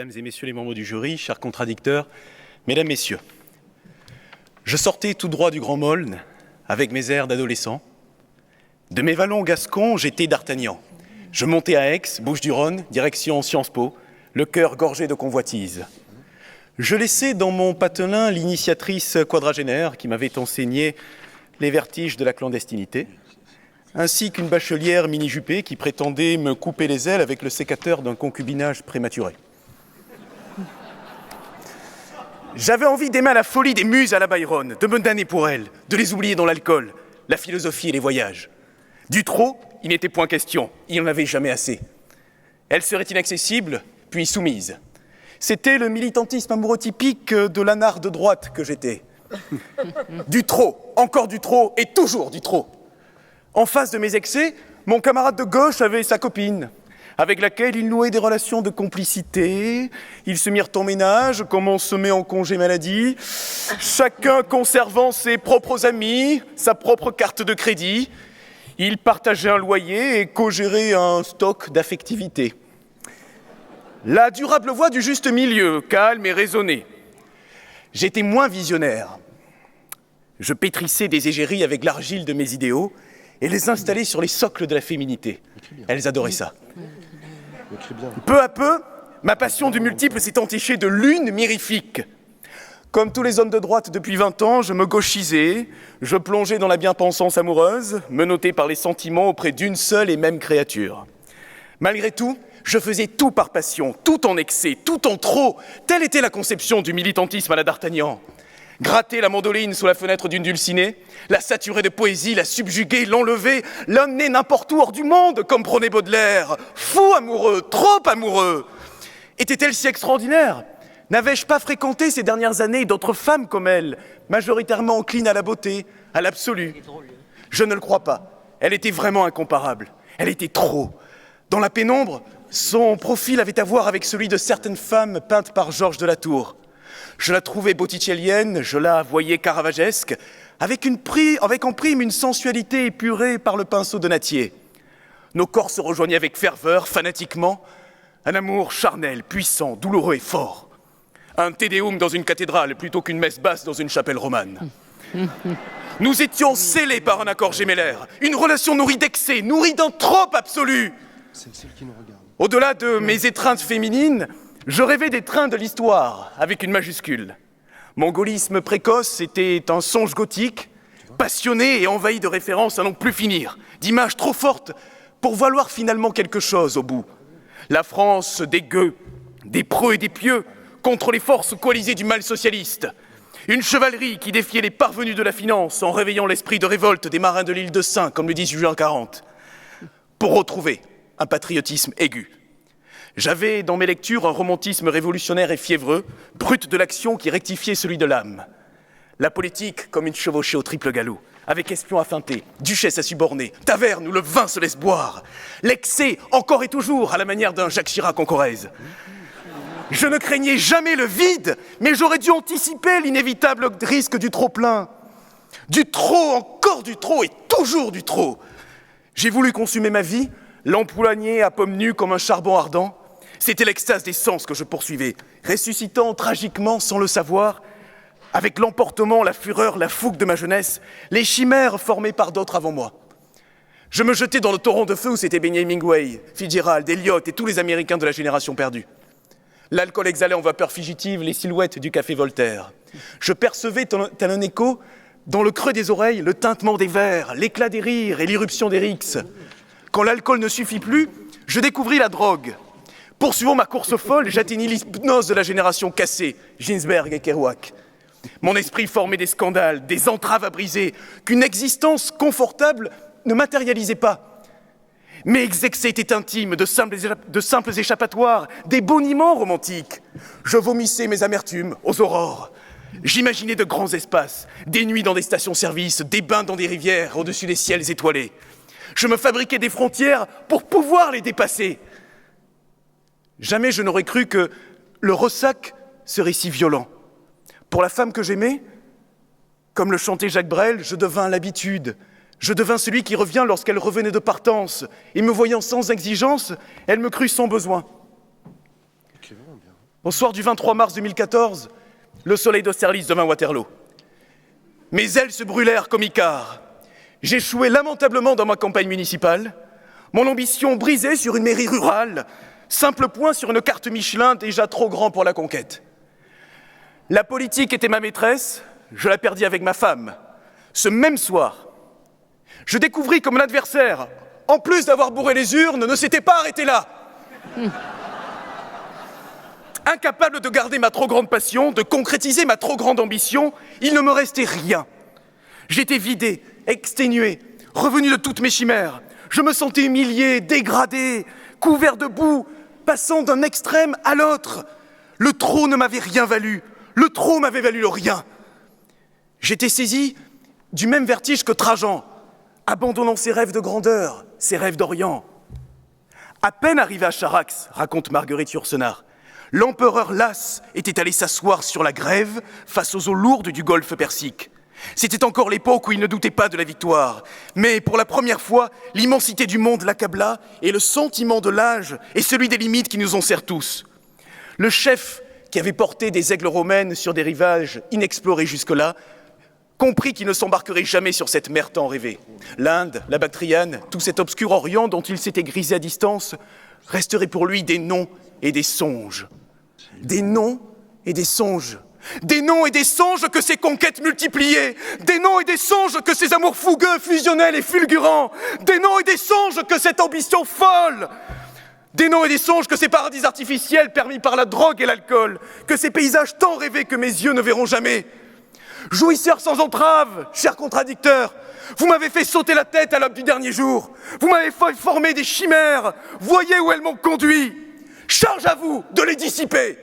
Mesdames et messieurs les membres du jury, chers contradicteurs, mesdames, messieurs, je sortais tout droit du Grand Maulne avec mes airs d'adolescent. De mes vallons gascons, j'étais d'Artagnan. Je montais à Aix, Bouches-du-Rhône, direction Sciences Po, le cœur gorgé de convoitise. Je laissais dans mon patelin l'initiatrice quadragénaire qui m'avait enseigné les vertiges de la clandestinité, ainsi qu'une bachelière mini-jupée qui prétendait me couper les ailes avec le sécateur d'un concubinage prématuré. J'avais envie d'aimer la folie des muses à la Byron, de me damner pour elles, de les oublier dans l'alcool, la philosophie et les voyages. Du trop, il n'était point question, il n'y en avait jamais assez. Elle serait inaccessible, puis soumise. C'était le militantisme amoureux typique de l'anard de droite que j'étais. Du trop, encore du trop et toujours du trop. En face de mes excès, mon camarade de gauche avait sa copine, avec laquelle il nouait des relations de complicité. Ils se mirent en ménage, comme on se met en congé maladie, chacun conservant ses propres amis, sa propre carte de crédit. Ils partageaient un loyer et co-géraient un stock d'affectivité. La durable voie du juste milieu, calme et raisonnée. J'étais moins visionnaire. Je pétrissais des égéries avec l'argile de mes idéaux et les installais sur les socles de la féminité. Elles adoraient ça. Peu à peu, ma passion du multiple s'est entichée de l'une mirifique. Comme tous les hommes de droite depuis 20 ans, je me gauchisais, je plongeais dans la bien-pensance amoureuse, menottée par les sentiments auprès d'une seule et même créature. Malgré tout, je faisais tout par passion, tout en excès, tout en trop. Telle était la conception du militantisme à la d'Artagnan. Gratter la mandoline sous la fenêtre d'une dulcinée, la saturer de poésie, la subjuguer, l'enlever, l'emmener n'importe où hors du monde, comme prônait Baudelaire. Fou amoureux, trop amoureux. Était-elle si extraordinaire ? N'avais-je pas fréquenté ces dernières années d'autres femmes comme elle, majoritairement enclines à la beauté, à l'absolu ? Je ne le crois pas. Elle était vraiment incomparable. Elle était trop. Dans la pénombre, son profil avait à voir avec celui de certaines femmes peintes par Georges de la Tour. Je la trouvais botticellienne, je la voyais caravagesque, avec en prime une sensualité épurée par le pinceau de Nattier. Nos corps se rejoignaient avec ferveur, fanatiquement, un amour charnel, puissant, douloureux et fort. Un tédéum dans une cathédrale plutôt qu'une messe basse dans une chapelle romane. Nous étions scellés par un accord gémellaire, une relation nourrie d'excès, nourrie d'un trop absolu. C'est celle qui nous regarde. Au-delà de mes étreintes féminines, je rêvais des trains de l'histoire, avec une majuscule. Mon gaullisme précoce était un songe gothique, passionné et envahi de références à n'en plus finir, d'images trop fortes pour valoir finalement quelque chose au bout. La France des gueux, des preux et des pieux, contre les forces coalisées du mal socialiste. Une chevalerie qui défiait les parvenus de la finance en réveillant l'esprit de révolte des marins de l'île de Sein, comme le 18 juin 40, pour retrouver un patriotisme aigu. J'avais dans mes lectures un romantisme révolutionnaire et fiévreux, brut de l'action qui rectifiait celui de l'âme. La politique comme une chevauchée au triple galop, avec espion à feinter, duchesse à suborner, taverne où le vin se laisse boire. L'excès, encore et toujours, à la manière d'un Jacques Chirac en Corrèze. Je ne craignais jamais le vide, mais j'aurais dû anticiper l'inévitable risque du trop-plein. Du trop, encore du trop et toujours du trop. J'ai voulu consumer ma vie, l'empoigner à pommes nues comme un charbon ardent. C'était l'extase des sens que je poursuivais, ressuscitant tragiquement sans le savoir, avec l'emportement, la fureur, la fougue de ma jeunesse, les chimères formées par d'autres avant moi. Je me jetais dans le torrent de feu où s'étaient baignés Hemingway, Fitzgerald, Eliot et tous les Américains de la génération perdue. L'alcool exhalait en vapeur fugitive les silhouettes du café Voltaire. Je percevais tel un écho, dans le creux des oreilles, le tintement des verres, l'éclat des rires et l'irruption des rixes. Quand l'alcool ne suffit plus, je découvris la drogue. Poursuivant ma course folle, j'atteignis l'hypnose de la génération cassée, Ginsberg et Kerouac. Mon esprit formait des scandales, des entraves à briser, qu'une existence confortable ne matérialisait pas. Mes excès étaient intimes, de simples échappatoires, des boniments romantiques. Je vomissais mes amertumes aux aurores. J'imaginais de grands espaces, des nuits dans des stations-service, des bains dans des rivières, au-dessus des ciels étoilés. Je me fabriquais des frontières pour pouvoir les dépasser. Jamais je n'aurais cru que le ressac serait si violent. Pour la femme que j'aimais, comme le chantait Jacques Brel, je devins l'habitude. Je devins celui qui revient lorsqu'elle revenait de partance. Et me voyant sans exigence, elle me crut sans besoin. Au soir du 23 mars 2014, le soleil d'Austerlitz devint Waterloo. Mes ailes se brûlèrent comme Icare. J'échouai lamentablement dans ma campagne municipale, mon ambition brisée sur une mairie rurale, simple point sur une carte Michelin déjà trop grand pour la conquête. La politique était ma maîtresse, je la perdis avec ma femme. Ce même soir, je découvris que mon adversaire, en plus d'avoir bourré les urnes, ne s'était pas arrêté là. Incapable de garder ma trop grande passion, de concrétiser ma trop grande ambition, il ne me restait rien. J'étais vidé, exténué, revenu de toutes mes chimères. Je me sentais humilié, dégradé, couvert de boue, passant d'un extrême à l'autre. Le trop ne m'avait rien valu, le trop m'avait valu le rien. J'étais saisi du même vertige que Trajan, abandonnant ses rêves de grandeur, ses rêves d'Orient. À peine arrivé à Charax, raconte Marguerite Yourcenar, l'empereur las était allé s'asseoir sur la grève face aux eaux lourdes du golfe Persique. C'était encore l'époque où il ne doutait pas de la victoire. Mais pour la première fois, l'immensité du monde l'accabla et le sentiment de l'âge est celui des limites qui nous enserrent tous. Le chef qui avait porté des aigles romaines sur des rivages inexplorés jusque-là comprit qu'il ne s'embarquerait jamais sur cette mer tant rêvée. L'Inde, la Bactriane, tout cet obscur Orient dont il s'était grisé à distance, resterait pour lui des noms et des songes. Des noms et des songes. Des noms et des songes que ces conquêtes multipliées. Des noms et des songes que ces amours fougueux, fusionnels et fulgurants. Des noms et des songes que cette ambition folle. Des noms et des songes que ces paradis artificiels permis par la drogue et l'alcool. Que ces paysages tant rêvés que mes yeux ne verront jamais. Jouisseurs sans entrave, chers contradicteurs, vous m'avez fait sauter la tête à l'aube du dernier jour. Vous m'avez fait former des chimères. Voyez où elles m'ont conduit. Charge à vous de les dissiper.